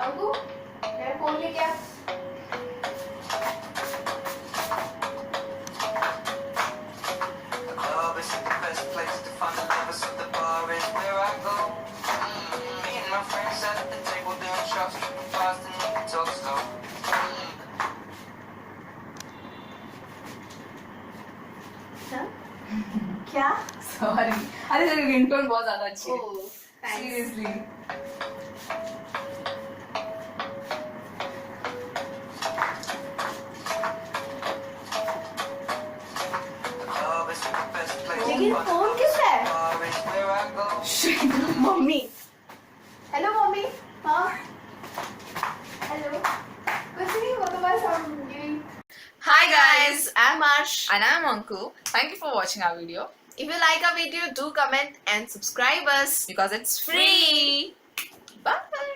अंकु मेरा फोन लेके आ club is the best place to find the lovers, so the bar is where I go. Me and my friends sat at the table doing shots, tripping fast and we can talk slow. क्या sorry, अरे तेरी ringtone बहुत ज्यादा अच्छी है ओह thanks seriously. The club is the best place to लेकिन find the phone lovers, किसका है? so the bar is where I go. Mummy hello mummy हाँ हेलो कुछ नहीं वो तो बस हम ये Hi guys, I'm Arsh and I'm Anku. Thank you for watching our video. If you like our video, do comment and subscribe us Because it's free. Bye.